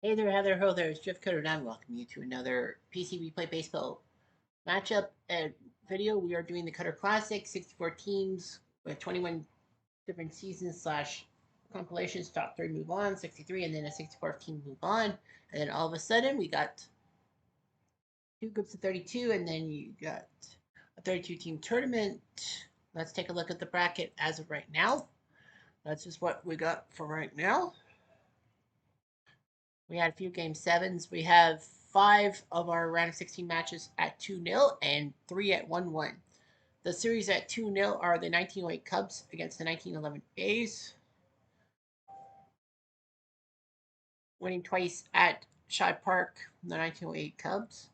Hey there, Heather. Ho there. It's Jeff Coder, and I'm welcoming you to another PC Replay Baseball matchup video. We are doing the Cutter Classic, 64 teams with 21 different seasons slash compilations. Top 3 move on, 63, and then a 64 team move on. And then all of a sudden, we got two groups of 32, and then you got a 32 team tournament. Let's take a look at the bracket as of right now. That's just what we got for right now. We had a few game sevens. We have 5 of our round of 16 matches at 2-0 and 3 at 1-1. The series at 2-0 are the 1908 Cubs against the 1911 A's. Winning twice at Shibe Park, the 1908 Cubs.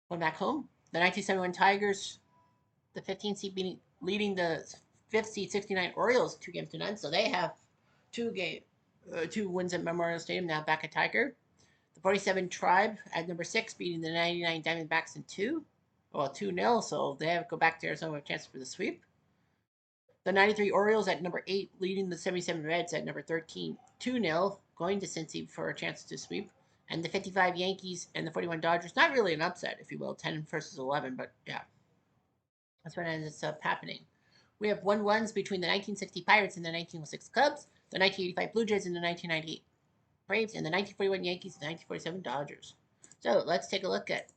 One back home. The 1971 Tigers, the 15th seed leading the 5th seed 69 Orioles 2-0. So they have two wins at Memorial Stadium, now back at Tiger. The 47 Tribe at number 6 beating the 99 Diamondbacks in 2-0, so they have to go back to Arizona with a chance for the sweep. The 93 Orioles at number 8 leading the 77 Reds at number 13 2-0, going to Cincy for a chance to sweep. And the 55 Yankees and the 41 Dodgers, not really an upset, if you will, 10 versus 11, but yeah. That's what ends up happening. We have 1-1s between the 1960 Pirates and the 1906 Cubs, the 1985 Blue Jays and the 1998 Braves, and the 1941 Yankees and the 1947 Dodgers. So let's take a look at.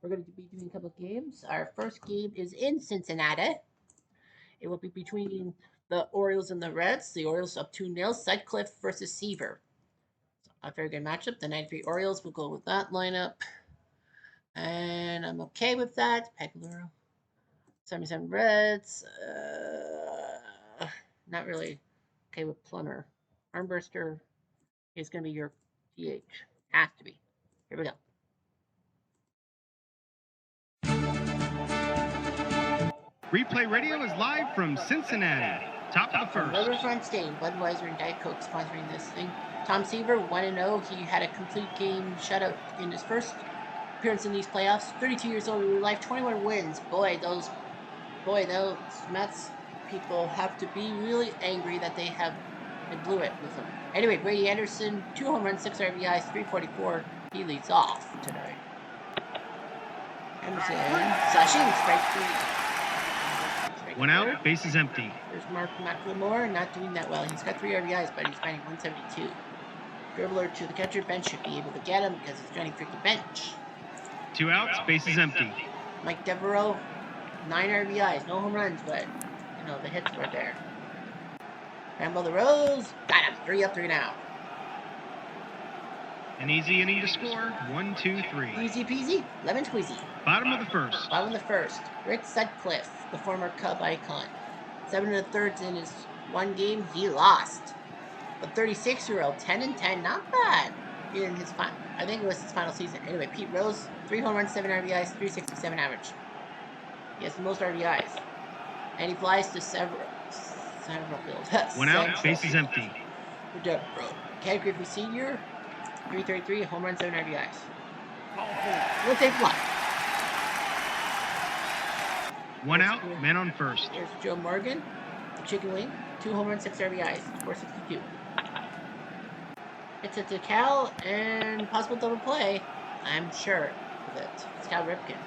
We're going to be doing a couple of games. Our first game is in Cincinnati. It will be between the Orioles and the Reds. The Orioles up 2-0. Sutcliffe versus Seaver. A very good matchup. The 93 Orioles will go with that lineup. And I'm okay with that. Pegaluro. 77 Reds. Not really okay with Plummer. Armburster is going to be your DH. Has to be. Here we go. Replay Radio is live from Cincinnati. Top of the first. Riverfront Stain, Budweiser and Diet Coke sponsoring this thing. Tom Seaver, 1-0. He had a complete game shutout in his first appearance in these playoffs. 32 years old in real life, 21 wins. Boy, those Mets people have to be really angry that they blew it with him. Anyway, Brady Anderson, 2 home runs, 6 RBIs, 344. He leads off tonight. Anderson, slashing, strike 3. One out, bases empty. There's Mark McLemore, not doing that well. He's got 3 RBIs, but he's batting 172. Dribbler to the catcher bench should be able to get him because it's Johnny freaking bench. 2 outs, bases empty. Mike Devereaux, 9 RBIs, no home runs, but the hits were there. Rambo the Rose, got him. 3 up, 3 down. An easy inning to score. 1, 2, 3. Easy peasy, lemon squeezy. Bottom of the first. Bottom of the first. Rick Sutcliffe, the former Cub icon. 7 1/3 in his one game, he lost. The 36-year-old, 10-10, not bad. In his I think it was his final season. Anyway, Pete Rose, 3 home runs, 7 RBIs, 367 average. He has the most RBIs. And he flies to several fields. 1 out, bases empty. Ken Griffey Sr., 333, home run, 7 RBIs. We'll take one. 1 out, man on first. Here's Joe Morgan, the chicken wing, 2 home runs, 6 RBIs, 462. It's a to Cal and possible double play. I'm sure of it. It's Cal Ripken.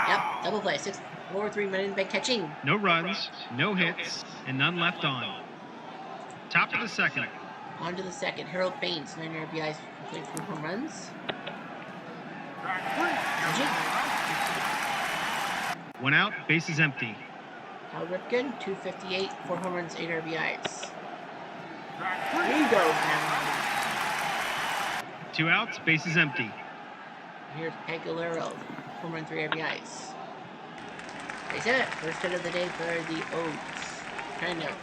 Yep, double play. 6-4-3 minutes by catching. No runs, no hits, and none left on. Top of the second. On to the second. Harold Baines, 9 RBIs, 3 home runs. 1 out, bases empty. Cal Ripken, 258, 4 home runs, 8 RBIs. He goes now. 2 outs, bases empty. Here's Pegaluro, home run, 3 RBIs. That's it. First hit of the day for the O's. Kind of.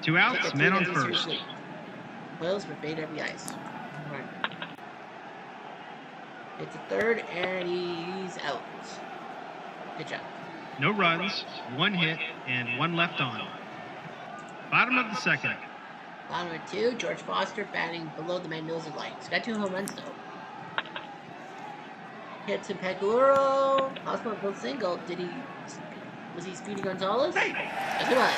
2 outs, man on first. Wills with 8 RBIs. Right. It's a third, and he's out. Good job. No runs, 1 hit, and 1 left on. Bottom of the second. Bottom of 2, George Foster batting below the Mendoza line. He's got 2 home runs, though. Hits in Pegaluro. Possible single. Was he Speedy Gonzalez? Yes, he was.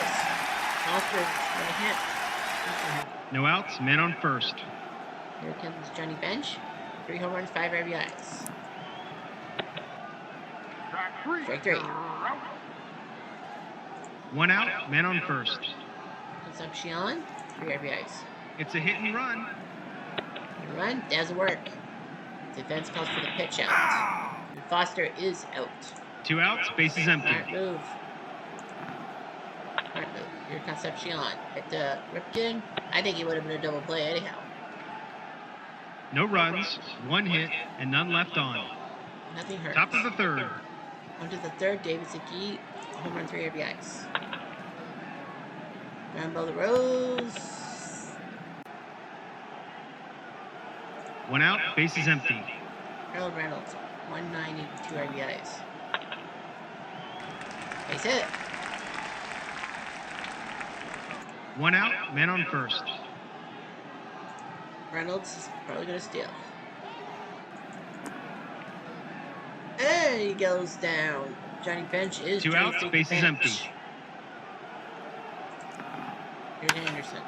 Foster with a hit. No outs, man on first. Here comes Johnny Bench. 3 home runs, 5 RBIs. Strike 3. 1 out, man on first. Concepcion, 3 RBIs. It's a hit and run. The run doesn't work. Defense calls for the pitch out. And Foster is out. 2 outs, bases empty. Smart move. Smart move. Here Concepcion. Hit the Ripken. I think he would have been a double play anyhow. No runs, 1 hit, and none left on. Nothing hurts. Top of the third. On to the third. David Zaki. Home run, 3 RBIs. Rambo the Rose. 1 out, bases empty. Harold Reynolds. 190, 2 RBIs. Base hit. 1 out, man on first. Reynolds is probably going to steal. And he goes down. Johnny Bench is 2 outs, bases empty. Here's Anderson.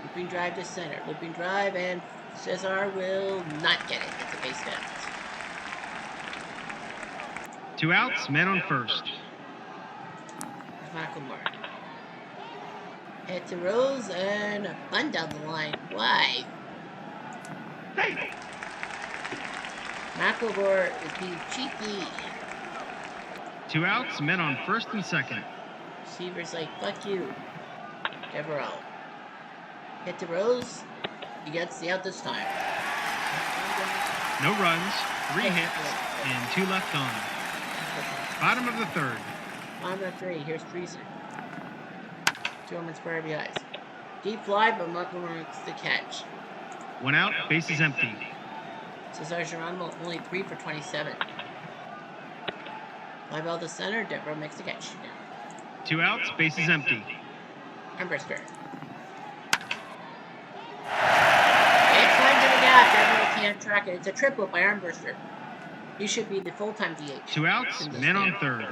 Looping drive to center. Looping drive, and Cesar will not get it. It's a base hit. 2 outs, man on first. There's McLemore. Hit to Rose and a bunt down the line. Why? Hey. McLemore is being cheeky. 2 outs, men on first and second. Receiver's like, fuck you. Devereaux. Hit to Rose. He gets the out this time. No runs, 3 hits, and 2 left on. Bottom of the third. Bottom of 3. Here's Treason. 2 home runs, 4 RBIs. Deep fly, but McLemore makes the catch. 1 out, bases empty. Cesar Geronimo only 3 for 27. Fly ball to center. Devereaux makes the catch. 2 outs, bases empty. Armbruster. It's time to the gap. Devereaux can't track it. It's a triple by Armbruster. He should be the full-time DH. 2 outs, men on third.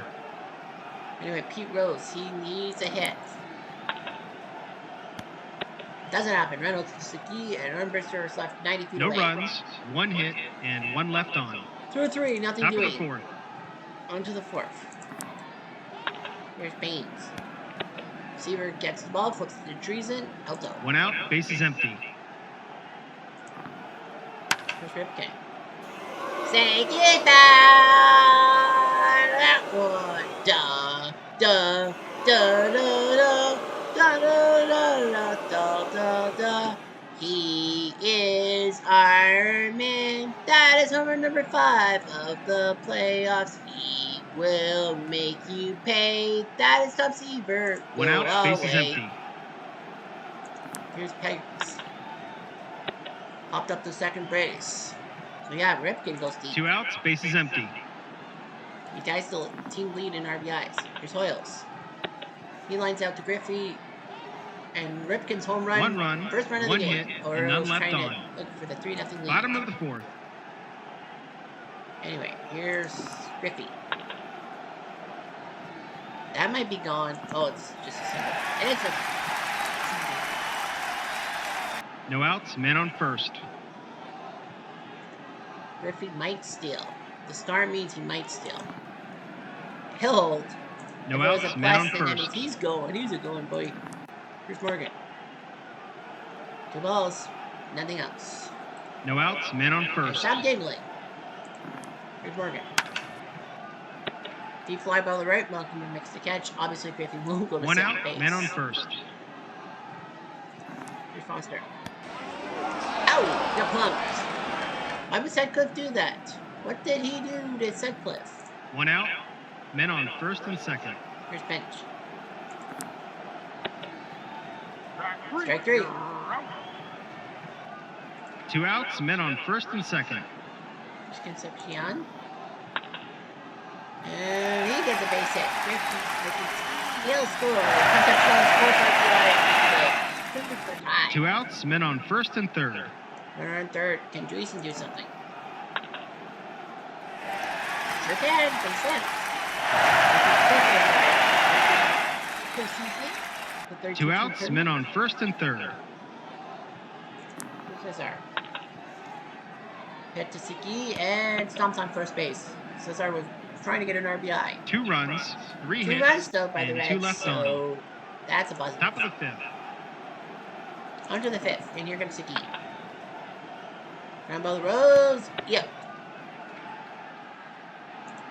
Anyway, Pete Rose, he needs a hit. Doesn't happen. Reynolds, Saki, and Armbruster is left 90 feet away. No runs, 1 hit, and 1 left on. 2 or 3, nothing Top doing. of the fourth. On to the fourth. Here's Baines. Receiver gets the ball, flips it to Treason. Alto. 1 out, bases empty. Here's Ripken. Say goodbye. That one. Da, da, da, da, da. Da, da, da, da, da, da. He is Iron Man. That is home run number 5 of the playoffs. He will make you pay. That is Tom Seaver. 1 out, bases empty. Here's Pegs. Popped up to second base. So yeah, Ripken goes deep. 2 outs, bases empty. You guys still team lead in RBIs. Here's Hoyles. He lines out to Griffey. And Ripken's home run. 1 run, First run of 1 the game. hit, Or and none was left trying on. to look for the 3-0 lead. Bottom of the fourth. Anyway, here's Griffey. That might be gone. Oh, it's just a single. And it's a... No outs, men on first. Griffey might steal. The star means he might steal. He'll hold. No If it was outs, a men plus, on then that first. means he's going. He's a going, boy. Here's Morgan. 2 balls. Nothing else. No outs, men on first. Stop giggling. Here's Morgan. Deep fly ball to the right. Malcolm makes the catch. Obviously, Griffey won't go to 1 second out, base. men on first. Here's Foster. Ow! Got plunked. Why would Sutcliffe do that? What did he do to Sutcliffe? 1 out, men on first and second. Here's Bench. Strike 3. 2 outs, men on first and second. Here's Concepcion. And he gets a base hit. He'll score. Concepcion's 4-5 for tie. 2 outs, men on first and third. Runner on third. Can Dreesen do something? Sure can. Base hit. 2 outs, men on first and third. Cesar. Hit to Siki and stomps on first base. Cesar was trying to get an RBI. 2 runs, 3 2 hits, runs though by the and Reds, 2 left on. so that's a positive. Top of the 5th. Onto the 5th, and here comes Siki. Rambo Rose. Yep.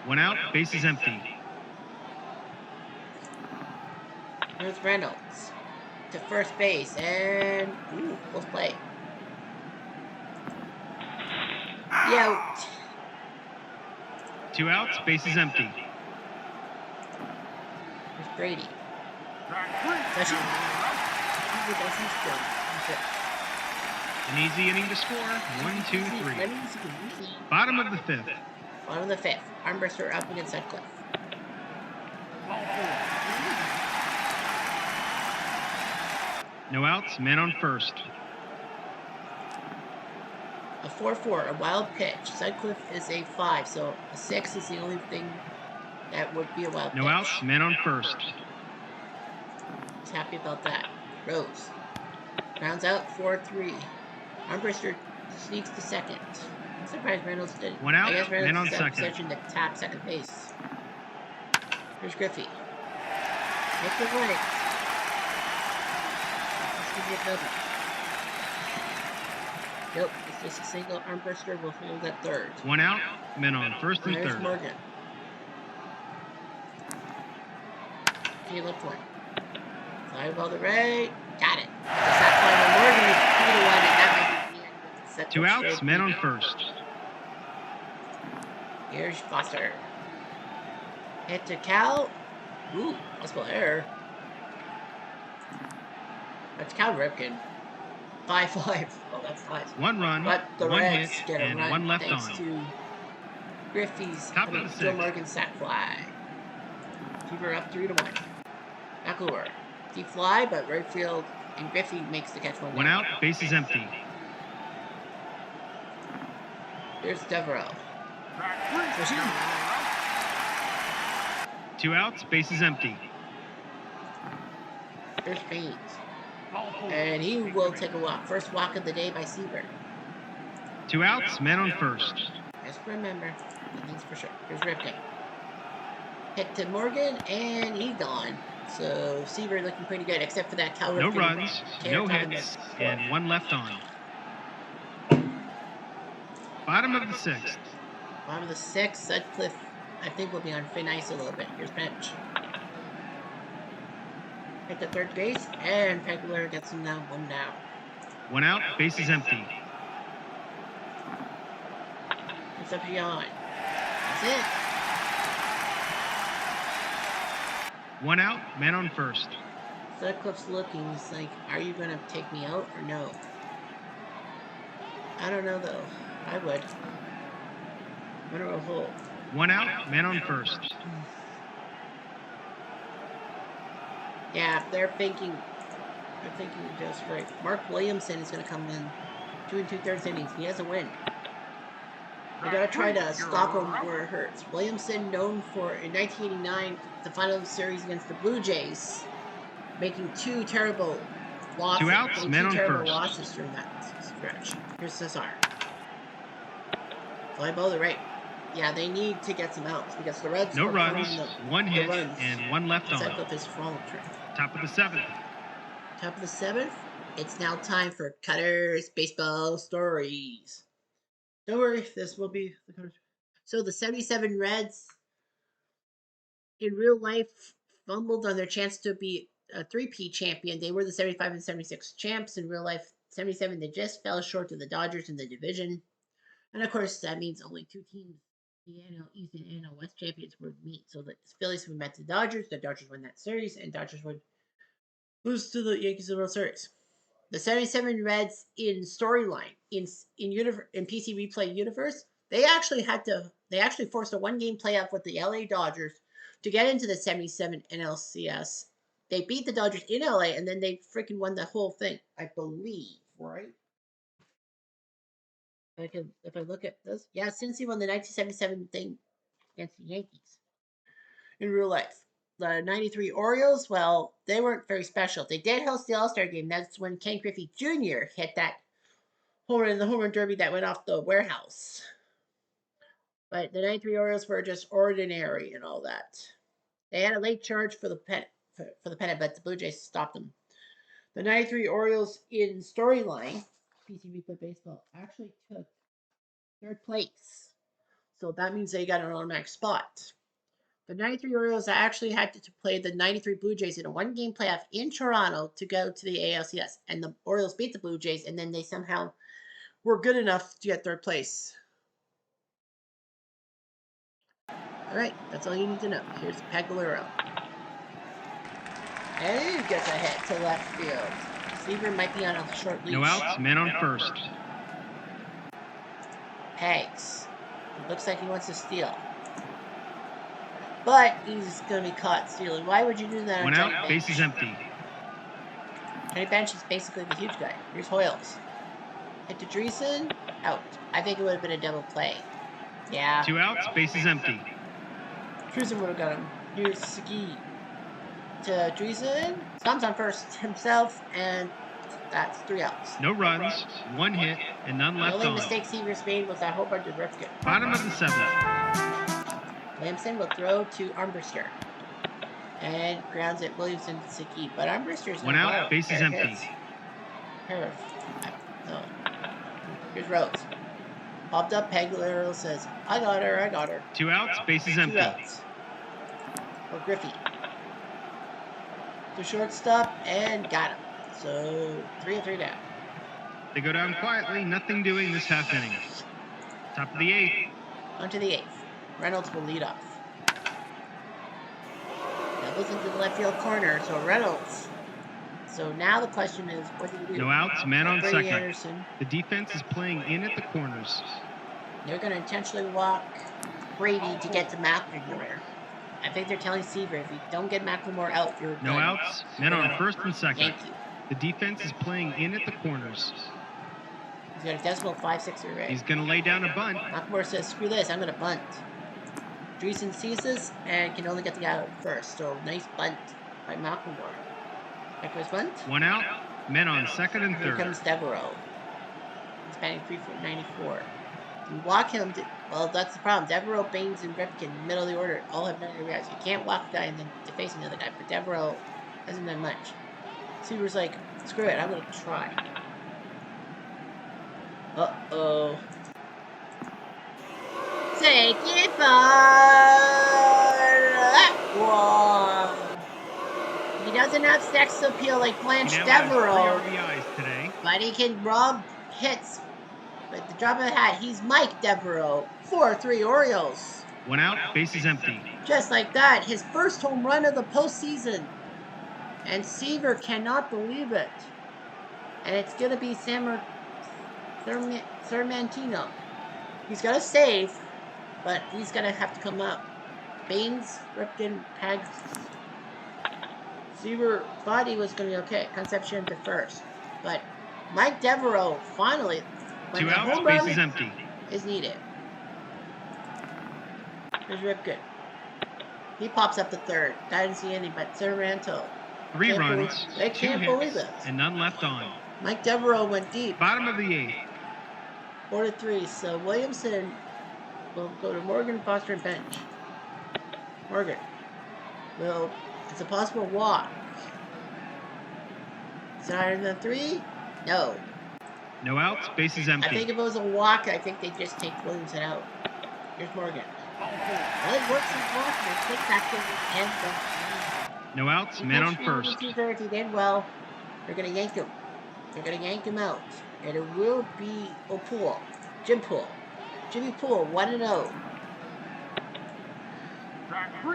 1 out, bases empty. Here's Reynolds to first base, and ooh, close play. Out. 2 outs, bases empty. Here's Brady. An easy inning to score. 1, 2, 3. Bottom of the 5th. Bottom of the 5th. Armbruster up against Sutcliffe. No outs, man on first. A 4-4, a wild pitch. Sutcliffe is a 5, so a 6 is the only thing that would be a wild pitch. No outs, man on first. He's happy about that. Rose. Rounds out 4-3. Armbruster sneaks to second. I'm surprised Reynolds didn't. 1 out, I guess Reynolds man on is in second. position to tap second base. Here's Griffey. Make the right. Let's give you a double. Nope, it's just a single. Armbruster will hold at third. 1 out, men on first and There's third. Morgan. Caleb one. Fly ball to right. Got it. It's not flying on Morgan. It's 3-1, and that might be the end of the second. 2 outs, men on first. Here's Foster. Hit to Cal. Ooh, possible error. That's Cal Ripken. 5-5. Oh, that's nice. 1 run, But the 1 Reds hit, get a and run 1 left thanks on. to Griffey's, Top of the Joe 6th. Morgan sack fly. Keeper up 3-1. McElroy. Deep fly, but right field, and Griffey makes the catch 1 out, bases empty. Here's Devereaux. 2 outs, bases empty. Here's Baines. And he will take a walk. First walk of the day by Seaver. 2 outs, men on first. Just remember, nothing's for sure. Here's Ripken. Hit to Morgan, and he's gone. So Seaver looking pretty good, except for that Cal No Ripken runs, Taylor no Thompson hits, miss. and 1 left on. Bottom of the 6th. Bottom of the 6th, Sutcliffe, I think, will be on thin ice a little bit. Here's Bench. Hit the third base, and Pegler gets him now 1 down. 1 out, bases empty. It's up beyond. That's it. 1 out, man on first. Sutcliffe's looking. He's like, are you going to take me out or no? I don't know, though. I would. Runner will hold. 1 out, man on first. Yeah, they're thinking just right. Mark Williamson is going to come in 2 2/3 innings. He has a win. They're going to try to stop him where it hurts. Williamson, known for, in 1989, the final series against the Blue Jays, making 2 terrible losses. 2 outs, men on first. Losses during that stretch. Here's Cesar. Fly ball to right. Yeah, they need to get some outs because the Reds. No are runs, throwing 1 hit, runs. and 1 left on. Sutcliffe is falling trend. Top of the 7th. Top of the 7th. It's now time for Cutter's Baseball Stories. Don't worry, this will be the Cutters. So the 77 Reds, in real life, fumbled on their chance to be a 3P champion. They were the 75 and 76 champs. In real life, 77, they just fell short of the Dodgers in the division. And of course, that means only 2 teams, the NL East and NL West champions, would meet. So the Phillies would met the Dodgers win that series, and Dodgers would lose to the Yankees in the World Series. The 77 Reds in storyline in PC Replay universe, they actually forced a 1-game playoff with the LA Dodgers to get into the 77 NLCS. They beat the Dodgers in LA, and then they freaking won the whole thing, I believe, right? If I look at this, yeah, since he won the 1977 thing against the Yankees in real life. The 93 Orioles, well, they weren't very special. They did host the All-Star game. That's when Ken Griffey Jr. hit that home run in the home run derby that went off the warehouse. But the 93 Orioles were just ordinary and all that. They had a late charge for the pennant, but the Blue Jays stopped them. The 93 Orioles in storyline, PCB Play Baseball, actually took third place. So that means they got an automatic spot. The 93 Orioles actually had to play the 93 Blue Jays in a one-game playoff in Toronto to go to the ALCS. And the Orioles beat the Blue Jays, and then they somehow were good enough to get third place. All right, that's all you need to know. Here's Pagliaro. And he gets a hit to left field. Seaver might be on a short leash. No outs, men on first. Pegs. It looks like he wants to steal. But he's going to be caught stealing. Why would you do that? One out, base is empty. Johnny Bench is basically the huge guy. Here's Hoyles. Hit to Dreesen. Out. I think it would have been a double play. Yeah. 2 outs, base is empty. Dreesen would have got him. Here's Sagi to Dreesen. Tom's on first himself, and that's 3 outs. No runs, 1 hit, and none left on. The only mistake Seaver's made was that whole bunch of Rifkin. Bottom of the 7th. Williamson will throw to Armbruster. And grounds it Williamson to Sagi. But Armbruster's 1 out, base is empty. No. Here's Rhodes. Popped up, Pagliaro says, I got her. 2 outs, base is empty. 2 outs. For Griffey. To shortstop, and got him. So, 3-3 down. They go down quietly, nothing doing this half inning. Top of the 8th. On to the 8th. Reynolds will lead off. Doubles into the left field corner, so Reynolds. So now the question is, what do you do? No outs, man on Brady second. Anderson. The defense is playing in at the corners. They're going to intentionally walk Brady to get to McLemore. I think they're telling Seaver, if you don't get McLemore out, you're No done. outs, men on first and second. Thank you. The defense is playing in at the corners. He's got a decimal 5-6 array. He's going to lay down a bunt. McLemore says, screw this, I'm going to bunt. Dreesen sees this and can only get the guy out first. So nice bunt by McLemore. Backwards bunt. 1 out, men on second and Here third. comes Devereaux. He's batting 3.94. You walk him to, well, that's the problem. Devereaux, Baines, and Ripken, middle of the order, all have 90 yards. You can't walk a guy and then deface another guy, but Devereaux hasn't done much. Seaver's like, screw it, I'm going to try. Uh-oh. Take it for that one. He doesn't have sex appeal like Blanche Devereaux, 3 RBIs today. but he can rob hits. But the drop of the hat, he's Mike Devereaux. 4-3 Orioles. 1 out, base is empty. Just like that, his first home run of the postseason. And Seaver cannot believe it. And it's going to be Sermantino. He's got to save, but he's going to have to come up. Baines, Ripken, Peg. Seaver thought he was going to be okay. Concepcion to first. But Mike Devereaux finally, when 2 the outs, home base run is empty. is needed. Here's Ripken. He pops up the third. I didn't see any, but Serranto. 3 runs, They 2 can't believe hits, this. and none left on. Mike Devereaux went deep. Bottom of the 8th. 4-3. So Williamson will go to Morgan, Foster, and bench. Morgan. Well, it's a possible walk. Is it higher than 3? No. No outs, base is I empty. think if it was a walk, I think they'd just take Williamson out. Here's Morgan. Well, it works as walk. They take back to the end. No outs, men on first. He did well. They're going to yank him. They're going to yank him out. And it will be Poole. Jim Poole. Jimmy Poole, 1-0.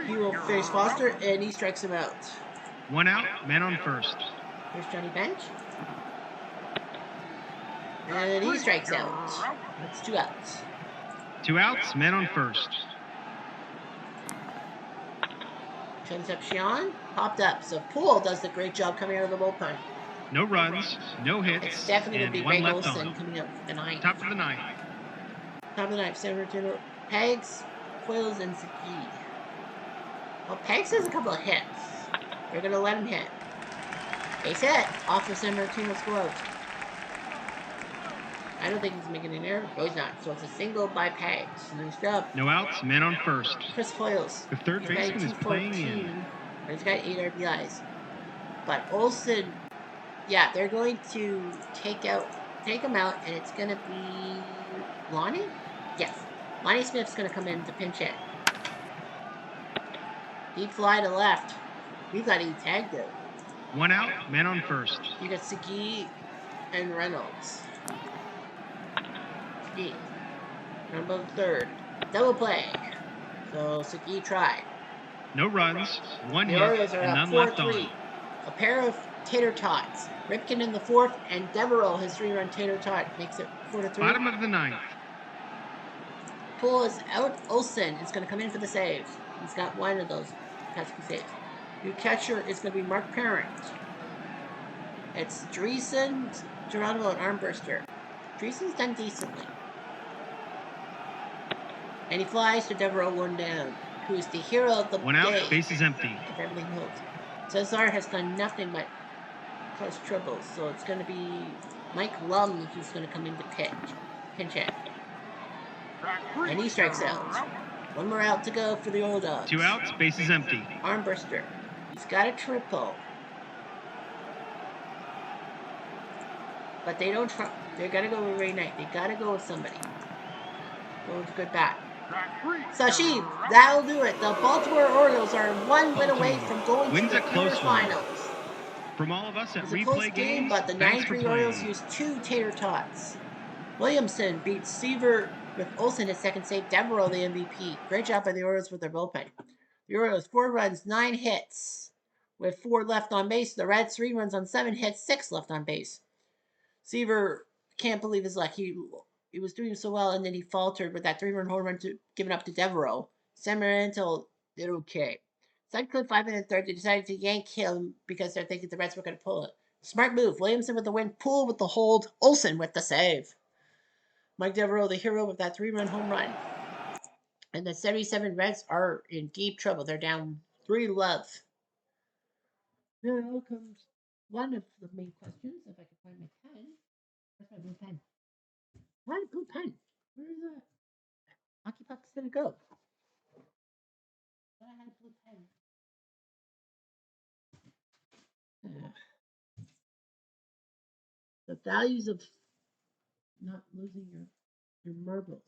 He will face Foster, and he strikes him out. 1 out, men on first. Here's Johnny Bench. And he strikes out. That's 2 outs. 2 outs, men on first. Concepcion popped up. So Poole does the great job coming out of the bullpen. No runs, no hits, It's definitely and going to be 1 Greg left Olson on. coming up for the ninth. Top of the 9th. Top of the ninth. San Martino. Pegs, Quills, and Saki. Well, Pegs has a couple of hits. They're going to let him hit. Base hit off of San Martino's glove. I don't think he's making an error. No, he's not. So it's a single by Pags. Nice job. No outs, men on first. Chris Hoyles. The third He's batting baseman is playing in. 214. He's got 8 RBIs. But Olsen, yeah, they're going to take him out, and it's going to be Lonnie? Yes. Lonnie Smith's going to come in to pinch hit. Deep fly to left. We thought he tagged it. 1 out, men on first. You got Sagi and Reynolds. Sagi. Number the third. Double play. So Sagi tried. No runs, 1 The hit, Orioles are and up none left 4-3. on. A pair of tater tots. Ripken in the fourth, and Devereaux, his 3-run tater tot, makes it 4-3. Bottom of the ninth. Pull is out. Olsen is going to come in for the saves. He's got one of those pesky saves. New catcher is going to be Mark Parent. It's Dreesen, Geronimo, and Armbrister. Dreesen's done decently. And he flies to Devereaux, 1 down, who is the hero of the 1 out, day. base is empty. If everything holds. Cesar has done nothing but cause troubles, so it's going to be Mike Lum who's going to come in to pinch hit. And he strikes out. 1 more out to go for the Old Dogs. 2 outs, base is empty. Armbrister. He's got a triple. But they don't try. They're going to go with Ray Knight. They got to go with somebody. Go with a good bat. Sashib, that'll do it. The Baltimore Orioles are 1 win away from going Wins to the a close one. quarterfinals. From all of us at It's a Replay close game, Games, but the thanks for 93 Orioles playing. used 2 tater tots. Williamson beat Seaver with Olsen his second save. Devereaux the MVP. Great job by the Orioles with their bullpen. The Orioles 4 runs, 9 hits, with 4 left on base. The Reds 3 runs on 7 hits, 6 left on base. Seaver can't believe his luck. He was doing so well, and then he faltered with that 3-run home run given up to Devereaux. Samaranto did okay. Sutcliffe 5 and a third. They decided to yank him because they're thinking the Reds were going to pull it. Smart move. Williamson with the win. Poole with the hold. Olsen with the save. Mike Devereaux, the hero of that 3-run home run. And the 77 Reds are in deep trouble. They're down 3-love. Now comes one of the main questions. If I can find my pen. Where's my blue pen? Why blue pen? Where is that? Hockey pucks gonna go. I had a blue pen. The values of not losing your marbles.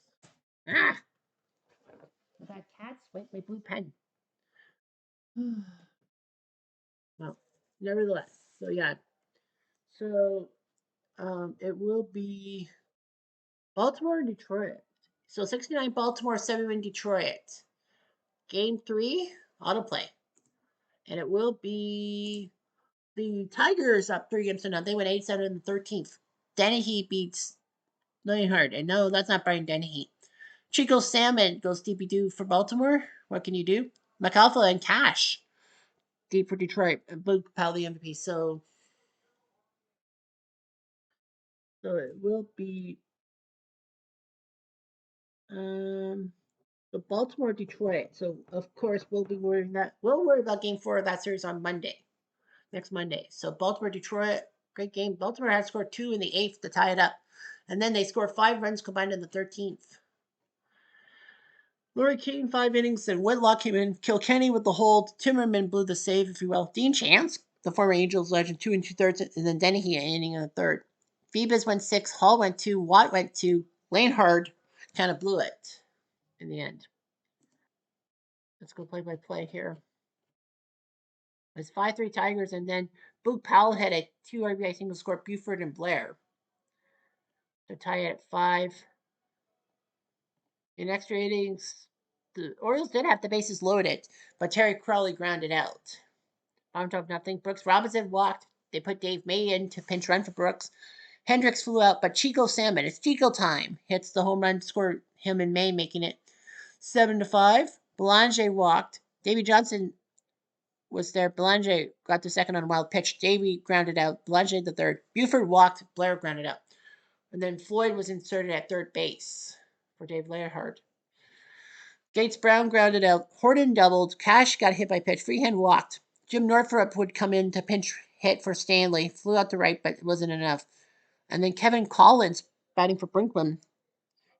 Ah! I've had cats with my blue pen. Well, nevertheless. So yeah. So it will be Baltimore and Detroit. So 69 Baltimore, 7 Detroit. Game 3, autoplay. And it will be the Tigers up 3-0. They went 8-7 in the 13th. Dennehy beats Lionheart. And no, that's not Brian Dennehy. Chico Salmon goes DP2 for Baltimore. What can you do? McAlpha and Cash deep for Detroit. Luke Powell the MVP. So it will be the Baltimore Detroit. So of course we'll worry about game 4 of that series on Monday. Next Monday. So Baltimore Detroit, great game. Baltimore had scored 2 in the 8th to tie it up. And then they scored 5 runs combined in the 13th. Laurie King, 5 innings, and Whitlock came in. Kilkenny with the hold. Timmerman blew the save, if you will. Dean Chance, the former Angels legend, 2 2/3, and then Dennehy an inning in the 3rd. Phoebus went 6, Hall went 2, Watt went 2, Lanehard kind of blew it in the end. Let's go play by play here. It's 5-3 Tigers, and then Luke Powell had a 2 RBI single score, Buford and Blair to tie it at 5. In extra innings, the Orioles did have the bases loaded, but Terry Crowley grounded out. Bottom 12-0. Brooks Robinson walked. They put Dave May in to pinch run for Brooks. Hendricks flew out, but Chico Salmon, it's Chico time, hits the home run to score him and May, making it 7-5. Belanger walked. Davy Johnson was there. Belanger got the second on a wild pitch. Davy grounded out. Belanger the third. Buford walked. Blair grounded out. And then Floyd was inserted at third base for Dave Leonhardt. Gates Brown grounded out. Horton doubled. Cash got hit by pitch. Freehand walked. Jim Northrup would come in to pinch hit for Stanley. Flew out to right, but it wasn't enough. And then Kevin Collins batting for Brinkman,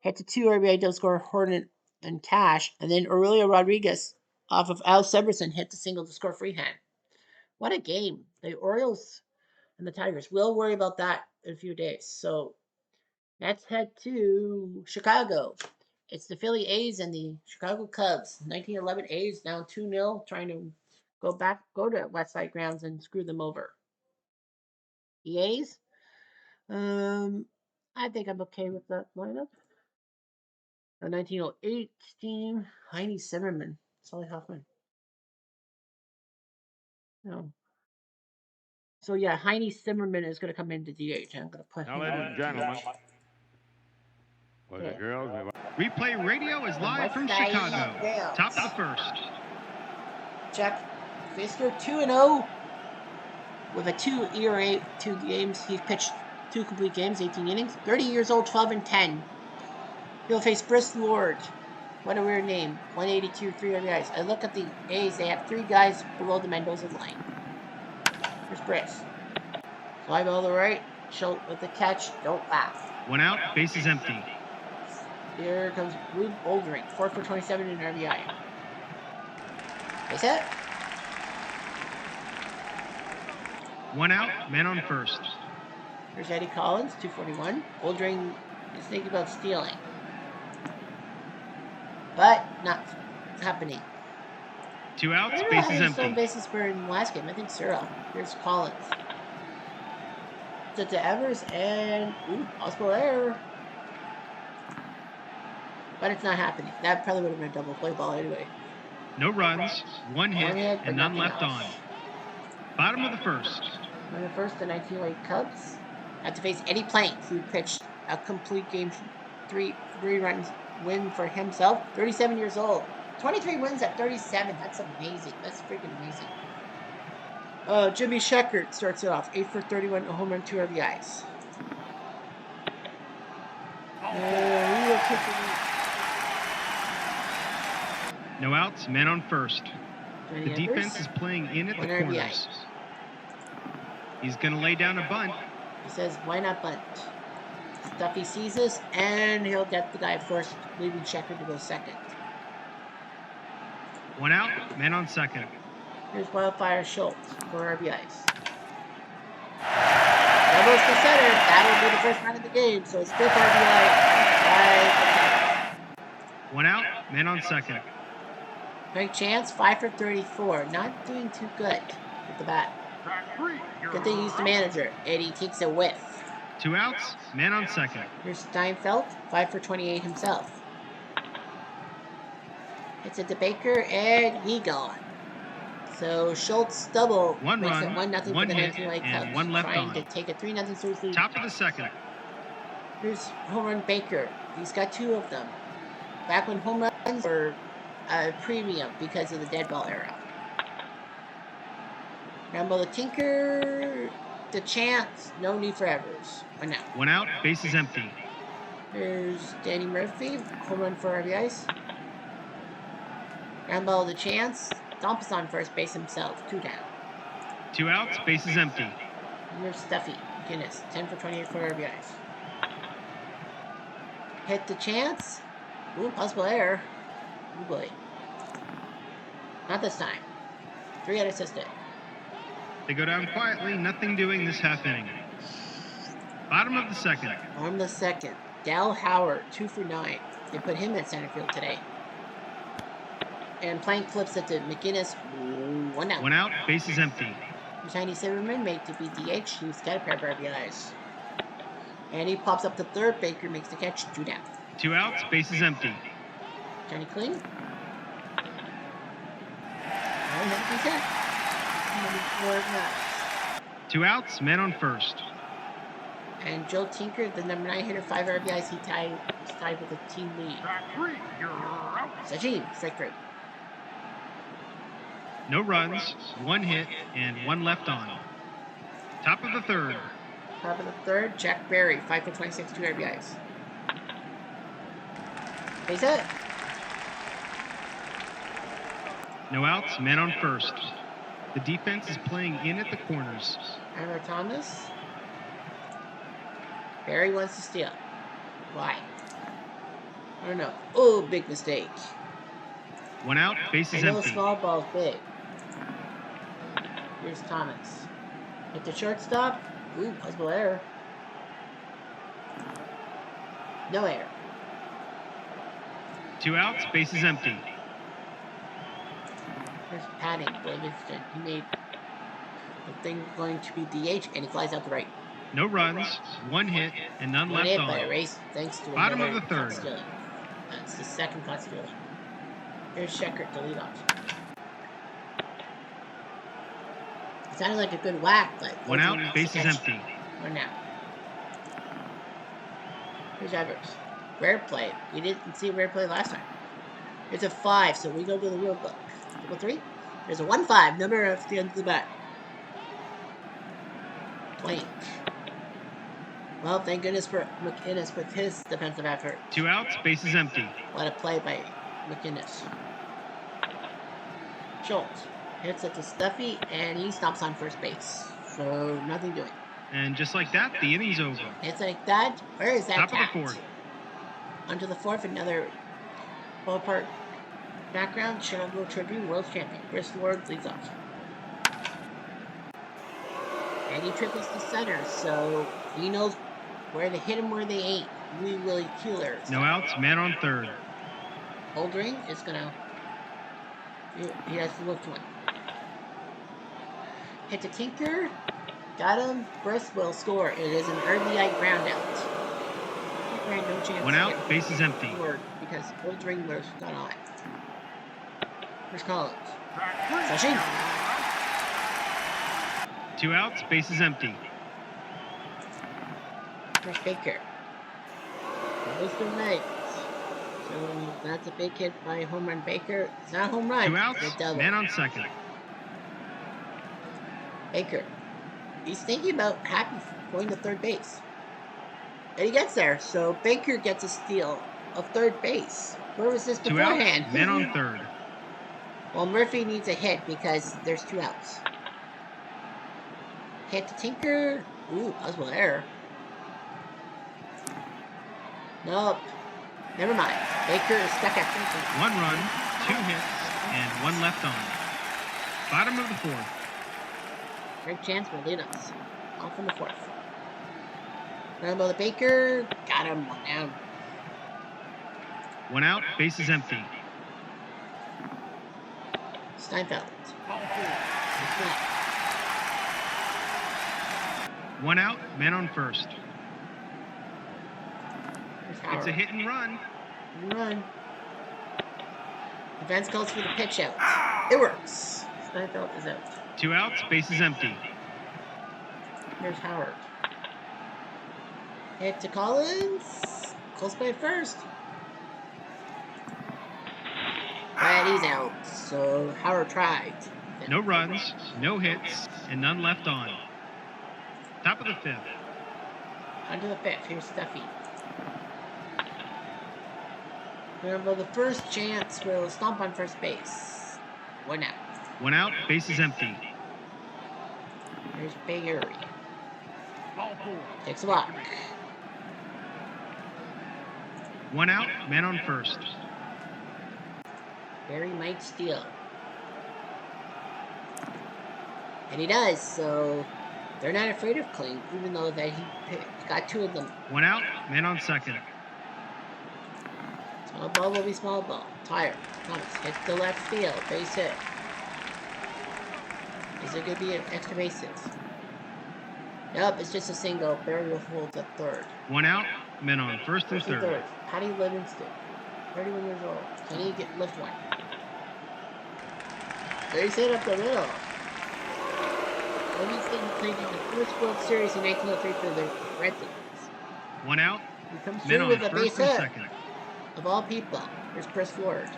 hit the 2 RBI double score Hornet and Cash, and then Aurelio Rodriguez off of Al Severson hit the single to score Freehand. What a game. The Orioles and the Tigers. We'll worry about that in a few days. So let's head to Chicago. It's the Philly A's and the Chicago Cubs. 1911 A's down 2-0, trying to go to Westside Grounds and screw them over. The A's, I think I'm okay with that lineup. The 1908 team, Heine Zimmerman, Sully Hoffman. No. So yeah, Heine Zimmerman is going to come into DH. I'm going to put Now, him ladies and gentlemen, boys and girls, Replay Radio is live from Chicago. Top of the first. Jack Fisker 2-0 with a 2 ERA, 2 games. He's pitched 2 complete games, 18 innings. 30 years old, 12-10. He'll face Briss Lord. What a weird name. 182, 3 RBIs. I look at the A's. They have 3 guys below the Mendoza line. Here's Briss. Fly ball to the right. Schultz with the catch. Don't laugh. 1 out, bases empty. Here comes Rube Oldring. 4 for 27 in RBI. Base hit. 1 out, man on first. Here's Eddie Collins, 241. Oldring is thinking about stealing. But not happening. 2 outs, bases empty. Stolen bases for in the last game. I think Cyril. Here's Collins. To Evers and possible error. But it's not happening. That probably would have been a double play ball anyway. No runs, 1 hit, and none left on. Bottom of the first. On the first, the 1908 Cubs have to face Eddie Plank, who pitched a complete game, three runs win for himself. 37 years old. 23 wins at 37. That's amazing. That's freaking amazing. Jimmy Sheckert starts it off. 8 for 31, a home run, 2 RBIs. No outs, man on first. Johnny The Evers, defense is playing in at the 1 RBI. corners. He's going to lay down a bunt. He says, why not bunt? Stuffy sees this, and he'll get the guy first, leaving Sheckert to go second. 1 out, man on second. Here's Wildfire Schultz for RBIs. Doubles to center. That will be the first run of the game, so it's 5th RBI. 1 out, man on second. Great chance, 5 for 34. Not doing too good with the bat. Good thing he's the manager. Eddie takes a whiff. 2 outs, man on second. Here's Steinfeld, 5 for 28 himself. Hits it to Baker, and he gone. So Schultz double 1 makes run, it 1-0 for 1 the hit, 1908 and Cubs, 1 left trying on. to take a 3-0 series lead. Top of the second. Here's home run Baker. He's got 2 of them. Back when home runs were a premium because of the dead ball era. Rambo the Tinker, the chance, no need for Evers. 1 out. 1 out, bases empty. Here's Danny Murphy, home run for RBIs. Rambo the chance, Thompson on first base himself, 2 down. 2 outs, bases empty. Here's Stuffy Guinness, 10 for 28 for RBIs. Hit the chance. Ooh, possible error. Oh boy. Not this time. 3 out assisted. They go down quietly, nothing doing this half inning. Bottom of the second. On the second, Dal Howard, 2 for 9. They put him at center field today. And Plank flips it to McGinnis, 1 out. 1 out, bases empty. Tiny Silverman made to be DH. He's got a pair of RBIs. And he pops up to third. Baker makes the catch, 2 down. 2 outs, bases empty. Johnny Kling. Oh, he's hit. 2 outs, man on first. And Joe Tinker, the number 9 hitter, 5 RBIs. He's tied with the team lead. Sajid, strike 3. No runs, 1 hit, and 1 left on. Top of the third. Top of the third, Jack Berry, 5 for 26, 2 RBIs. Base hit. No outs, man on first. The defense is playing in at the corners. Ira Thomas. Berry wants to steal. Why? I don't know. Oh, big mistake. 1 out, I bases know empty. small ball's big. Here's Thomas. Hit the shortstop. Ooh, possible error. No error. 2 outs, bases empty. Here's Patty Livingston. He made the thing going to be DH, and he flies out the right. No runs, 1 hit, and none One left hit by on. a race, thanks to Bottom of another the third. caught stealing. That's the second caught stealing. Here's Sheckert to lead off. It sounded like a good whack, but 1 out, bases empty. 1 out. Here's Evers. Rare play. We didn't see rare play last time. It's a 5, so we go to the real book. Double 3. There's a 1-5, number of the end of the bat. Blank. Well, thank goodness for McInnes with his defensive effort. 2 outs, bases empty. What a play by McInnes. Schultz hits it to Stuffy, and he stops on first base. So, nothing doing. And just like that, the inning's over. It's like that. Where is that Top cat? of the fourth. Onto the fourth, another ballpark background. Chicago Tribune World Champion. Chris Ward leads off. And he triples to center, so he knows where to hit him where they ain't. Wee Willie Keeler. No outs, man on third. Oldring is gonna. He has to lift one. Hit to Tinker. Got him. Brist will score. It is an RBI ground out. No chance. 1 out, bases empty. Because Oldring was not on. Here's Collins. Session. 2 outs, bases empty. Here's Baker. Goes to right. So that's a big hit by home run Baker. It's not a home run. 2 outs, It's a double. man on second. Baker. He's thinking about going to third base. And he gets there. So Baker gets a steal of third base. Where was this 2 beforehand? outs, man on third. Well, Murphy needs a hit because there's 2 outs. Hit to Tinker. Ooh, possible error. Nope. Never mind. Baker is stuck at third. 1 run, 2 hits, and 1 left on. Bottom of the fourth. Great chance for lead us. Off in the fourth. Rambo the Baker. Got him. 1 down. 1 out, bases empty. Steinfeld. 1 out, man on first. Howard. It's a hit and run. Run. Defense calls for the pitch out. It works. Steinfeld is out. 2 outs, bases empty. Here's Howard. Hit to Collins. Close by first. But he's out. So Howard tried. No runs, no hits, and none left on. Top of the fifth. Onto the fifth. Here's Stuffy. Remember, the first chance will stomp on first base. 1 out. 1 out, bases empty. Here's Baker. Takes a walk. 1 out, man on first. Barry might steal. And he does, so they're not afraid of Kling, even though that he got 2 of them. 1 out, man on second. Small ball will be small ball. Tire. Thomas hits the left field. Base hit. Is it going to be an extra base hit? Nope, it's just a single. Barry will hold at third. 1 out, men on first and third. Patty Livingston, 31 years old. Can he lift one? Base hit up the middle. Livingston played in the first World Series in 1903 for the Red Sox. 1 out, He comes men through on with a base first and hit. second. Of all people, here's Chris Ward.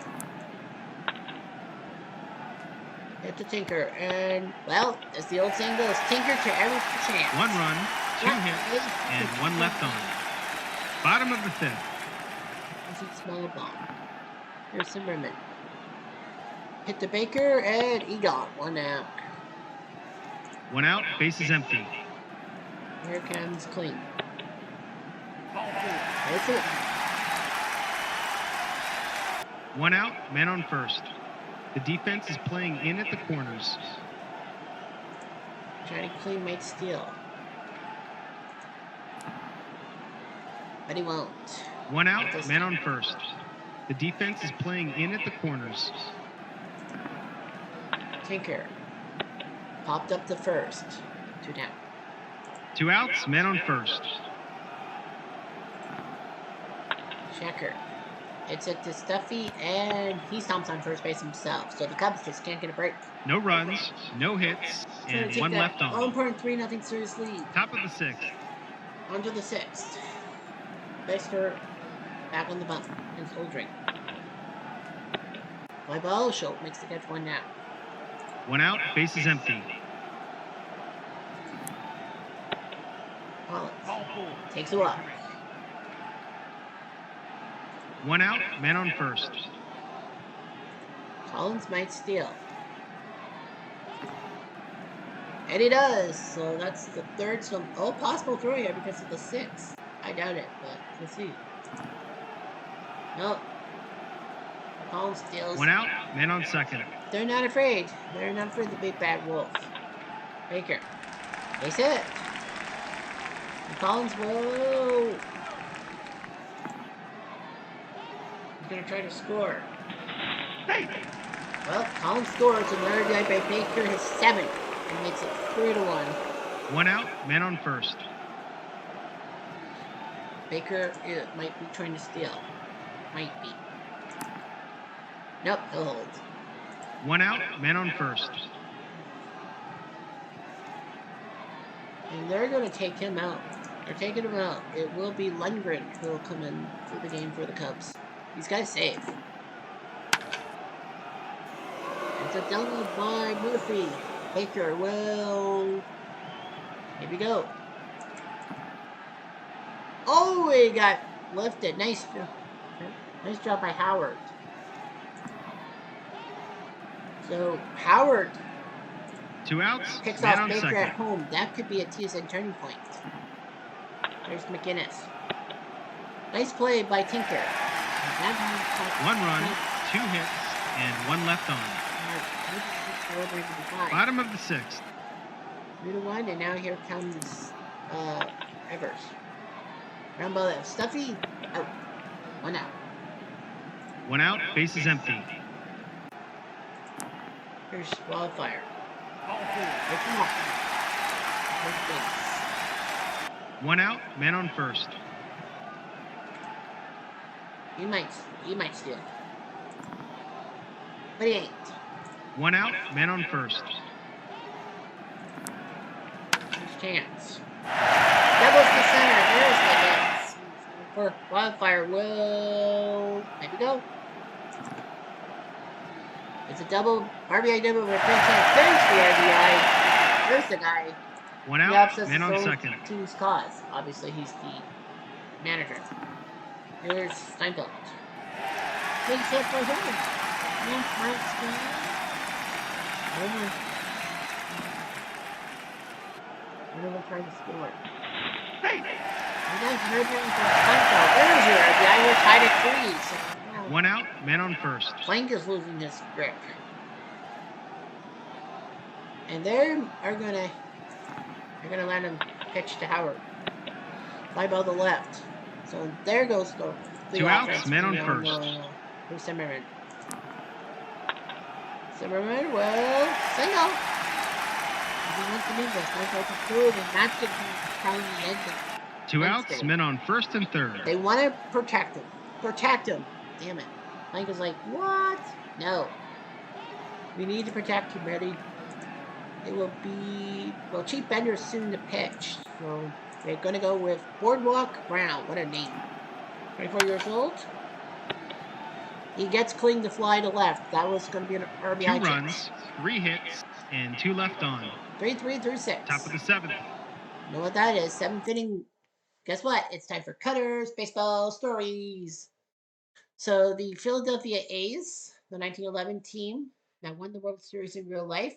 Hit to Tinker, and, well, as the old saying goes, Tinker to every chance. 1 run, 2 hits, and 1 left on. Bottom of the fifth. This is small ball. Here's Zimmerman. Hit to Baker, and he got 1 out. 1 out, bases empty. Here comes Kling. That's it. 1 out, man on first. The defense is playing in at the corners. Trying to clean might steal. But he won't. 1 out, man on first. The defense is playing in at the corners. Tinker. Popped up the first. 2 down. 2 outs, man on first. Checker. It's it to Stuffy, and he stomps on first base himself. So the Cubs just can't get a break. No runs, no hits, Trying to and take 1 that left on. all-important 3-0 series lead. Top of the 6th. On to the 6th. Baxter back on the bump and Holdring. Fly ball, Schultz makes the catch 1 down. 1 out, base is empty. Collins takes a walk. 1 out, man on first. Collins might steal. And he does. So that's the third. So, possible throw here because of the 6. I doubt it, but we'll see. Nope. Collins steals. 1 out, man on second. They're not afraid. They're not afraid of the big bad wolf. Baker. Base hit. And Collins, whoa. He's going to try to score. Well, Collins scores, and another guy by Baker has 7. And makes it 3-1. 1 out, man on first. Baker might be trying to steal. Might be. Nope, he'll hold. 1 out, man on first. And they're going to take him out. They're taking him out. It will be Lundgren who will come in for the game for the Cubs. These guys save. It's a double by Murphy. Baker will... Here we go. Oh, he got lifted. Nice job by Howard. So, Howard 2 outs, picks man off on Baker second. at home. That could be a TSN turning point. There's McGinnis. Nice play by Tinker. 1 run, 2 hits, and 1 left on. Bottom of the 6th. 3-1, and now here comes Evers. Round ball left. Stuffy out. 1 out. 1 out, base is empty. Here's Wildfire. First base. 1 out, man on first. He might steal. But he ain't. 1 out, man on first. His chance. Doubles to center. There's the hits. For Wildfire will maybe go. It's a double RBI double with Vincent. There's the RBI. There's the guy. 1 He out, upsets man his on own second. team's cause. Obviously, he's the manager. Here's Steinfeld. Big hit for him. Over trying to score. Hey! You guys heard him from Steinfeld. There's your RBI. We're tied at 3. So, 1 out, man on first. Plank is losing his grip. And they're gonna let him pitch to Howard. Fly ball to left. So there goes the 2 outs, offense. man on first. Who's Zimmerman? Zimmerman will single. He wants to move this. Nice open through, and that's the probably the end. 2 outs, men on first and third. They want to protect him. Protect him. Damn it. Mike is like, what? No. We need to protect him, ready. It will be, well, Chief Bender's soon to pitch. So they're going to go with Boardwalk Brown. What a name. 24 years old. He gets clean to fly to left. That was going to be an RBI 2 runs, 3 hits, and 2 left on. 3-3 through 6. Top of the 7th. You know what that is? 7th inning. Guess what? It's time for Cutters Baseball Stories. So the Philadelphia A's, the 1911 team that won the World Series in real life,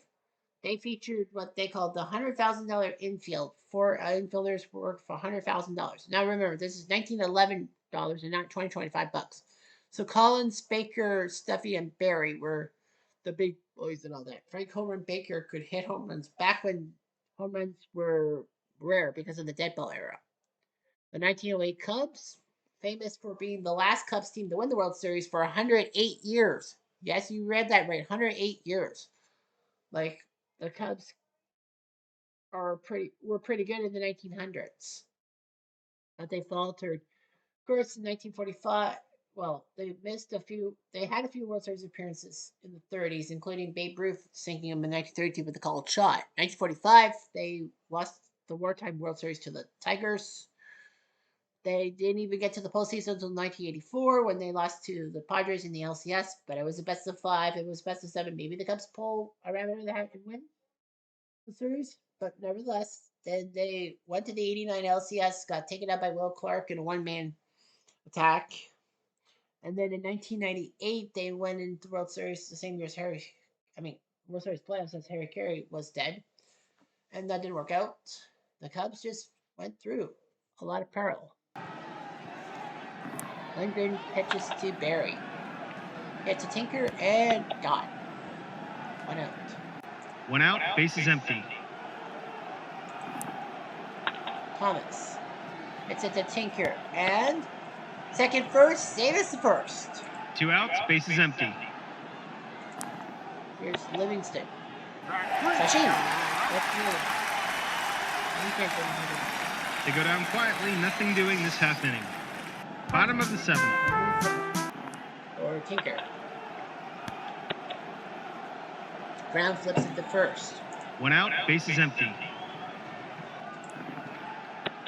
they featured what they called the $100,000 infield. 4 infielders worked for $100,000. Now remember, this is 1911 and not 25 bucks. So Collins, Baker, Steffi, and Barry were the big boys and all that. Frank Homer and Baker could hit home runs back when home runs were rare because of the dead ball era. The 1908 Cubs, famous for being the last Cubs team to win the World Series for 108 years. Yes, you read that right. 108 years. Like the Cubs were pretty good in the 1900s, but they faltered. Of course, in 1945, well, they missed a few. They had a few World Series appearances in the 30s, including Babe Ruth sinking them in 1932 with the called shot. 1945, they lost the wartime World Series to the Tigers. They didn't even get to the postseason until 1984 when they lost to the Padres in the LCS. But it was a best of 5. It was best of 7. Maybe the Cubs pull around that and win the series. But nevertheless, then they went to the 89 LCS, got taken out by Will Clark in a one-man attack. And then in 1998, they went into the World Series the same year as World Series playoffs as Harry Carey was dead. And that didn't work out. The Cubs just went through a lot of peril. Lindgren pitches to Barry. Hits a Tinker and gone. 1 out. 1 out, bases empty. Thomas hits it to Tinker and second, first, save us the first. 2 outs, bases empty. Here's Livingston. Sashin. They go down quietly, nothing doing this half inning. Bottom of the 7th. Or Tinker. Brown flips it to first. 1 out, bases empty.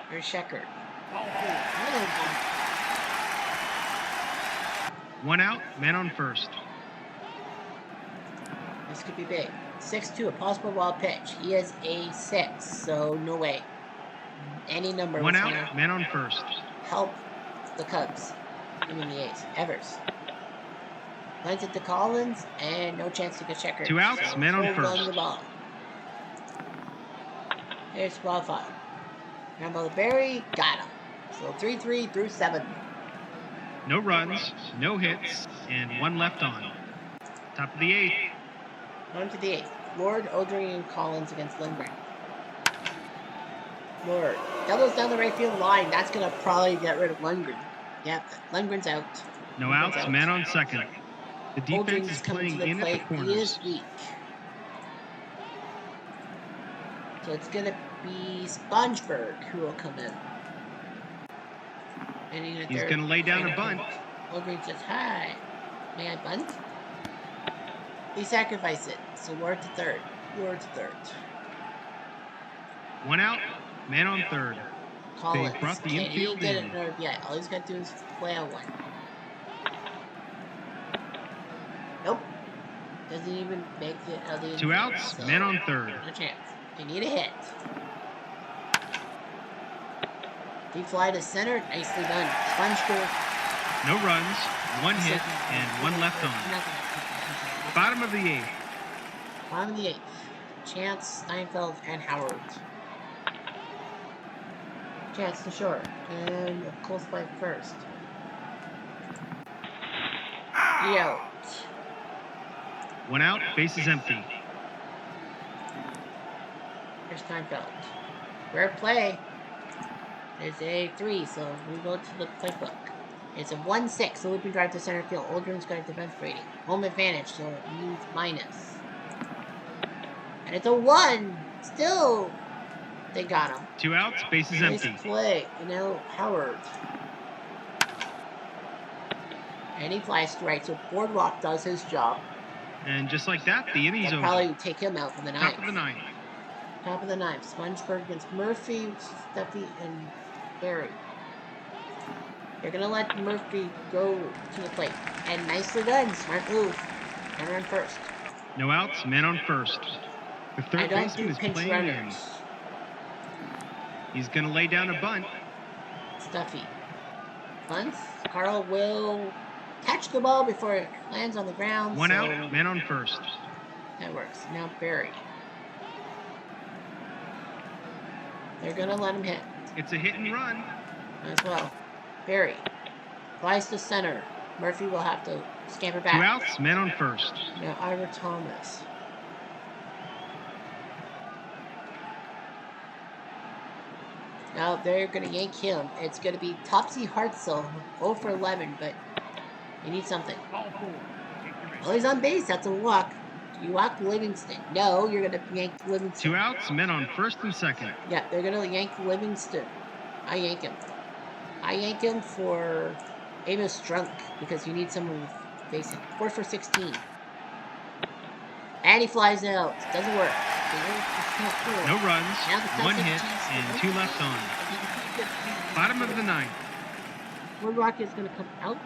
Here's Sheckard. 1 out, man on first. This could be big. 6-2, a possible wild pitch. He is a 6, so no way. Any number. 1 out, man on first. Help the Cubs. Even the A's. Evers. Lends it to Collins, and no chance to get Sheckard. 2 outs, so man on first. On the ball. Here's Wildfire. Rambo to Barry, got him. So 3-3 through 7. No runs, no hits, and 1 left on. Top of the 8th. On to the 8th. Lord, Odring, and Collins against Lindgren. Lord doubles down the right field line. That's going to probably get rid of Lindgren. Yep, Lindgren's out. No outs, man on second. The defense is playing in at the corners. He is weak. So it's going to be Spongeberg who will come in. And he's going to lay down a bunt. Odring says, hi. May I bunt? He sacrificed it. So Lord to third. Lord to third. 1 out, man on third. Collins. They brought the infield get in. It nerve yet. All he's got to do is flail one. Nope. Doesn't even make it out of the 2 outs, so man on third. No chance. They need a hit. Deep fly to center. Nicely done. Spongeberg. No runs, 1 hit, and 1 left on. Bottom of the 8th. Bottom of the 8th. Chance, Steinfeld, and Howard. Chance to short. And a close by first. Out. 1 out, bases empty. Here's Steinfeld. Rare play. There's a 3, so we go to the playbook. It's a 1-6, so looping drive to center field. Oldring's got a defense rating. Home advantage, so it means minus. And it's a 1. Still, they got him. 2 outs, bases Nice empty. play. And now Howard. And he flies straight, so Boardwalk does his job. And just like that, the inning's They'll over. probably take him out for the 9th. Top of the 9th. Top of the 9th. Spongeberg against Murphy, Steffi, and Barry. They're going to let Murphy go to the plate. And nicely done. Smart move. And run first. No outs, man on first. The third baseman is pinch playing runners. in. He's going to lay down a bunt. Stuffy. Bunts. Carl will catch the ball before it lands on the ground. 1 out, man on first. That works. Now Barry. They're going to let him hit. It's a hit and run. As well. Barry. Flies to center. Murphy will have to scamper 2 back. outs, men on first. Now Ira Thomas. Now they're going to yank him. It's going to be Topsy Hartzell, 0 for 11, but you need something. Ball 4. Take your Well, he's on base. That's a walk. Do you walk Livingston? No, you're going to yank Livingston. 2 outs, men on first and second. Yeah, they're going to yank Livingston. I yank him. I yank him for Amos Strunk because you need someone facing. 4 for 16. And he flies out. Doesn't work. No runs, 1 hit, and 2 left on. Bottom of the ninth. One rocket is going to come out.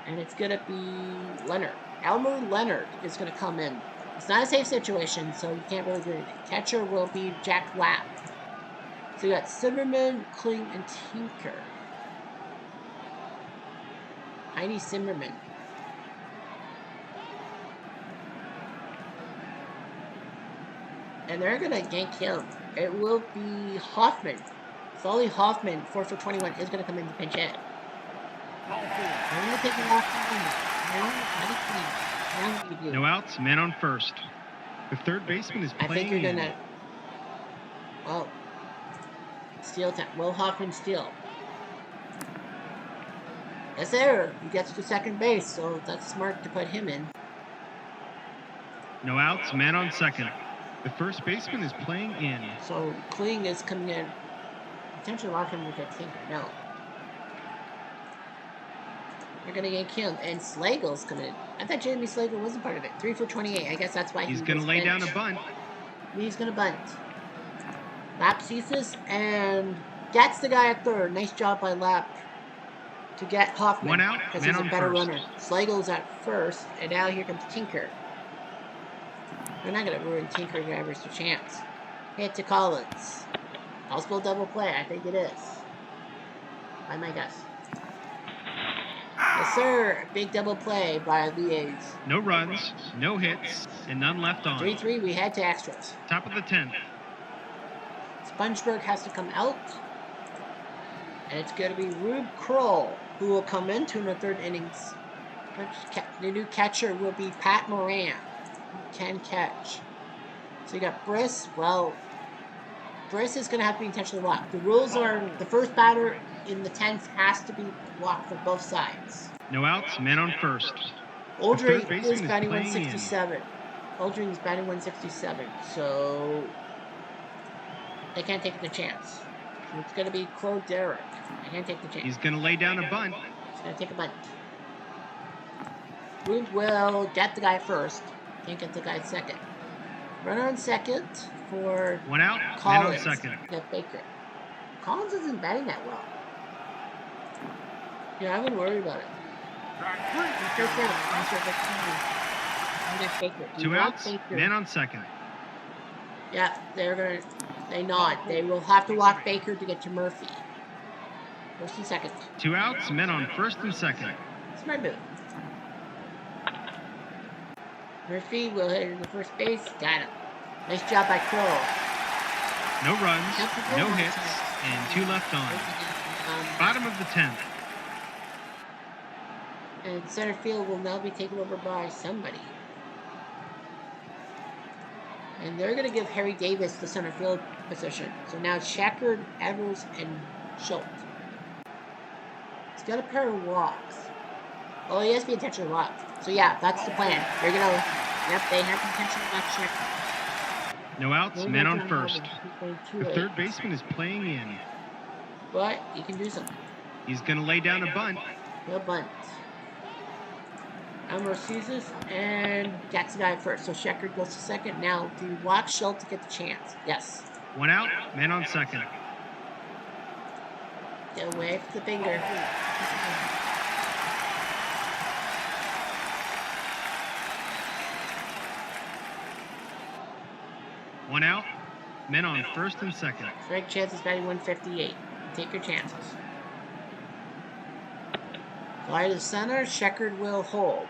And it's going to be Leonard. Elmer Leonard is going to come in. It's not a safe situation, so you can't really do anything. Catcher will be Jack Lapp. So you got Zimmerman, Kling, and Tinker. Heidi Zimmerman. And they're going to yank him. It will be Hoffman. Solly Hoffman, 4 for 21, is going to come in to pinch hit. I'm going to take him off. No outs, men on first. The third baseman is I playing think you're in. going to... Well, steal time. Will Hoffman steal? Yes, sir. He gets to second base, so that's smart to put him in. No outs, men on second. The first baseman is playing in. So Kling is coming in. Potentially lock him with a Tinker. No. They're going to yank him. And Slagle's coming in. I thought Jamie Slagle wasn't part of it. 3 for 28. I guess that's why He's going to lay down a bunt. He's going to bunt. Lap ceases and gets the guy at third. Nice job by Lap to get Hoffman. 1 out, because man he's a on better first. runner. Slagle's at first, and now here comes Tinker. They're not going to ruin Tinker drivers to chance. Hit to Collins. Possible double play. I think it is. By my guess. Yes, sir. Big double play by Liaise. No runs, no hits, and none left on. 3-3. We head to extras. Top of the 10th. Spongeburg has to come out. And it's going to be Rube Kroll, who will come into in the third innings. The new catcher will be Pat Moran, who can catch. So you got Briss. Well, Briss is going to have to be intentionally walked. The rules are the first batter in the 10th has to be walked from both sides. No outs, men on first. Oldring baseman is is batting playing 167. Oldring is batting 167. So they can't take the chance. So it's going to be Claude Derrick. I can't take the chance. He's going to lay down a bunt. He's going to take a bunt. Rube will get the guy first. Can't get the guy second. Runner on second for 1 out, Collins. men on second. Get Baker. Collins isn't batting that well. Yeah, I wouldn't worry about it. Two outs, men on second. Yeah, they nod. They will have to walk Baker to get to Murphy. First and second. 2 outs, men on first and second. Smart move. Murphy will hit into first base. Got him. Nice job by Crow. No runs, no hits, and 2 left on. Bottom of the 10th. And center field will now be taken over by somebody. And they're going to give Harry Davis the center field position. So now Shackard, Evers, and Schultz. He's got a pair of walks. Well, he has to be intentionally walked. So yeah, that's the plan. They're going to... Yep, they have intentionally walked Shackard. No outs, men on first. The third baseman is playing in. But he can do something. He's going to lay down a bunt. He'll bunt. Elmer seizes and gets the guy first. So Sheckard goes to second. Now, do you walk Schultz to get the chance? Yes. 1 out, men on second. Get away from the finger. One out, men on first and second. Strike chance is batting 158. Take your chances. Fly to center. Sheckard will hold.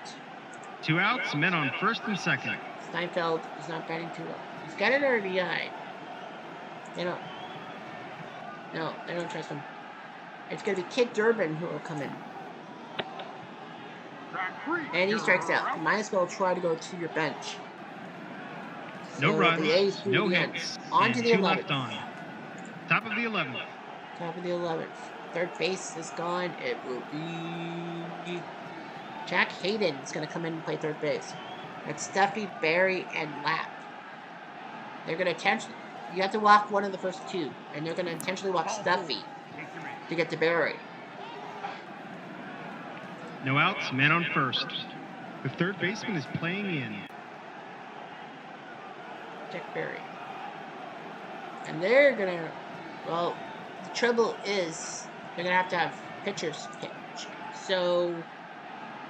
2 outs, men on first and second. Steinfeld is not batting too well. He's got an RBI. They don't. No, they don't trust him. It's going to be Kid Durbin who will come in. And he strikes out. You might as well try to go to your bench. No So runs, the A's do no it again. hits, On and to the 2 11th. left on. Top of the 11th. Top of the 11th. Third base is gone. It will be Jack Hayden is going to come in and play third base. It's Stuffy, Barry, and Lap. They're going to intentionally. You have to walk one of the first two, and they're going to intentionally walk Stuffy to get to Barry. No outs, man on first. The third baseman is playing in. Jack Barry. And they're going to. Well, the trouble is they're going to have pitchers pitch. So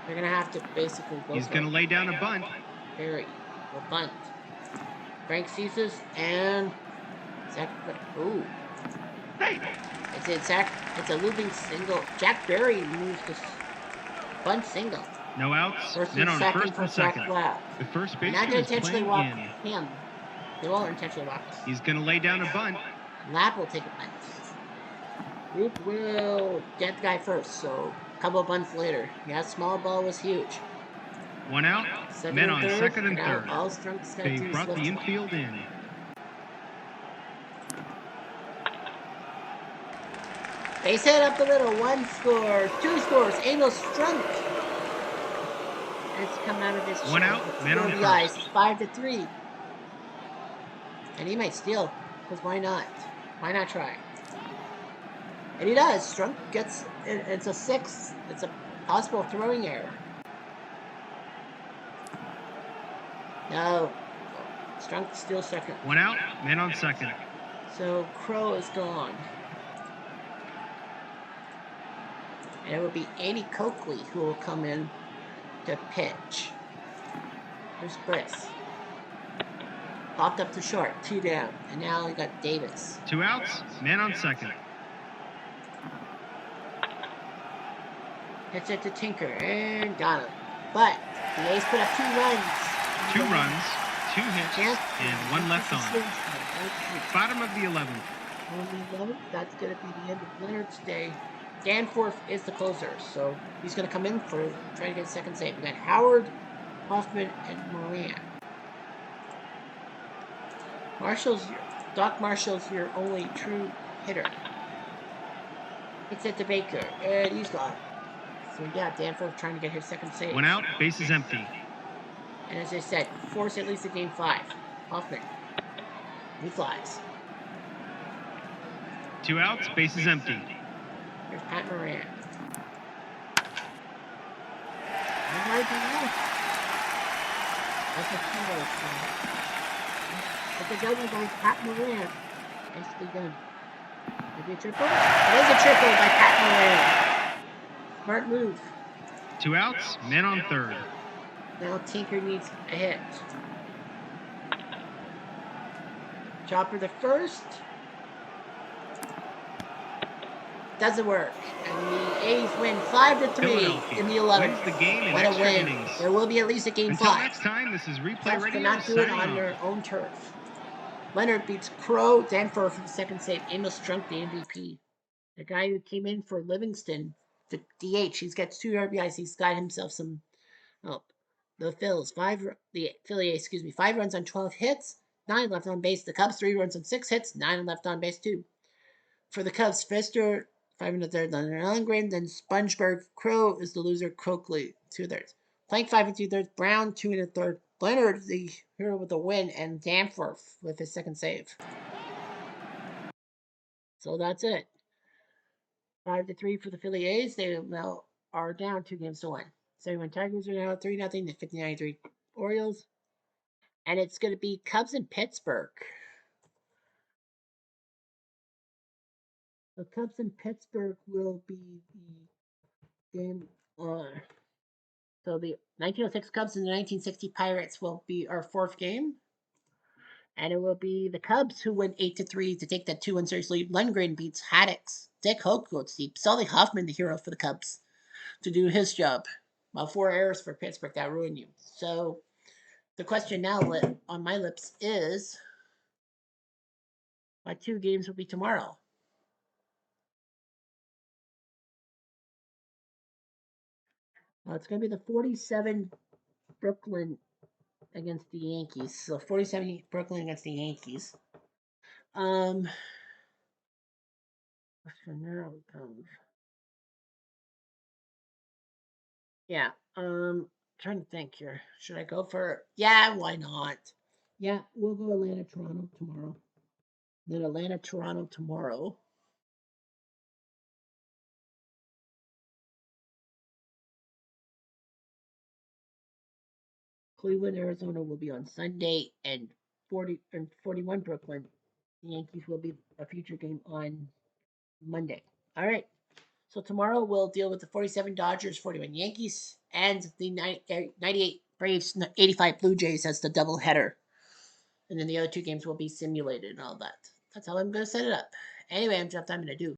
they're going to have to basically go He's for going to lay down a bunt. Barry will bunt. Frank Ceases and Zach. Ooh. It's a looping single. Jack Barry moves this bunt single. No outs, First men and on second first for and Zach second. Lap. The first They're not baseman going is to intentionally playing walk in. him. They won't intentionally walk him. He's going to lay down a bunt. Lap will take a bunt. Roop will get the guy first, so a couple of bunts later. Yeah, small ball was huge. 1 out, Second men and on third, second and now third. all Strunk's got to They do is brought lift the infield in. Base hit up the middle. One scores. Two scores. Amos Strunk. It's come out of his 1 out, man on RBIs. first. 5-3. And he might steal, because why not? Why not try? And he does. Strunk gets it's a 6. It's a possible throwing error. No. Strunk still second. 1 out, man on second. So Crow is gone. And it will be Andy Coakley who will come in to pitch. Here's Briss. Popped up to short, 2 down. And now we got Davis. 2 outs, man on second. Hits it to Tinker and got him. But the A's put up 2 runs. 2 runs, 2 hits, and 1 left on. Bottom of the 11th. On the 11th, that's going to be the end of Leonard's day. Danforth is the closer, so he's going to come in for try to get a second save. We got Howard, Hoffman, and Moran. Doc Marshall's your only true hitter. It's at the Baker, and he's gone. So yeah, Danforth trying to get his second save. 1 out, base is empty. And as I said, force at least a game 5. Hoffman, he flies. 2 outs, base is empty. Here's Pat Moran. That's a single. But the double by Pat Moran. Nicely done. Maybe a triple? It is a triple by Pat Moran. Smart move. 2 outs, man on third. Now Tinker needs a hit. Chopper the first. Doesn't work. And the A's win 5-3 in the 11th. Wins the game in What a extra win. innings. There will be at least a game Until 5. next time, this is Replay Cubs Radio. cannot do it signing on off. their own turf. Leonard beats Crow, Danforth for the second save. Amos Strunk, the MVP. The guy who came in for Livingston, the DH, he's got 2 RBIs. He's got himself some. Oh, the Phils, 5 runs on 12 hits, 9 left on base. The Cubs, 3 runs on 6 hits, 9 left on base too. For the Cubs, Pfister, 5 1/3, Leonard Lundgren, then Spongeberg. Crow is the loser. Coakley, 2 thirds. Plank 5 2/3. Brown 2 1/3. Leonard, the hero with the win, and Danforth with his second save. So that's it. 5-3 for the Philly A's. They now are down 2-1. 71 Tigers are now 3-0. The 59-3 Orioles. And it's going to be Cubs in Pittsburgh. The Cubs in Pittsburgh will be the game. So the 1906 Cubs and the 1960 Pirates will be our 4th game. And it will be the Cubs who win 8-3 to take that 2-1 series lead. Lundgren beats Haddix. Dick Hoke goes deep. Sully Hoffman, the hero for the Cubs, to do his job. Well, 4 errors for Pittsburgh. That ruined you. So the question now on my lips is, what 2 games will be tomorrow? It's going to be the 47 Brooklyn against the Yankees. So 47 Brooklyn against the Yankees. What's the narrow comes? Yeah. Trying to think here. Should I go for? Yeah, why not? Yeah, we'll go Atlanta, Toronto tomorrow. Then Atlanta, Toronto tomorrow. Cleveland, Arizona will be on Sunday, and 41 Brooklyn. The Yankees will be a future game on Monday. All right. So tomorrow we'll deal with the 47 Dodgers, 41 Yankees, and the 98 Braves, 85 Blue Jays as the doubleheader. And then the other two games will be simulated and all that. That's how I'm going to set it up. Anyway, I'm going to do.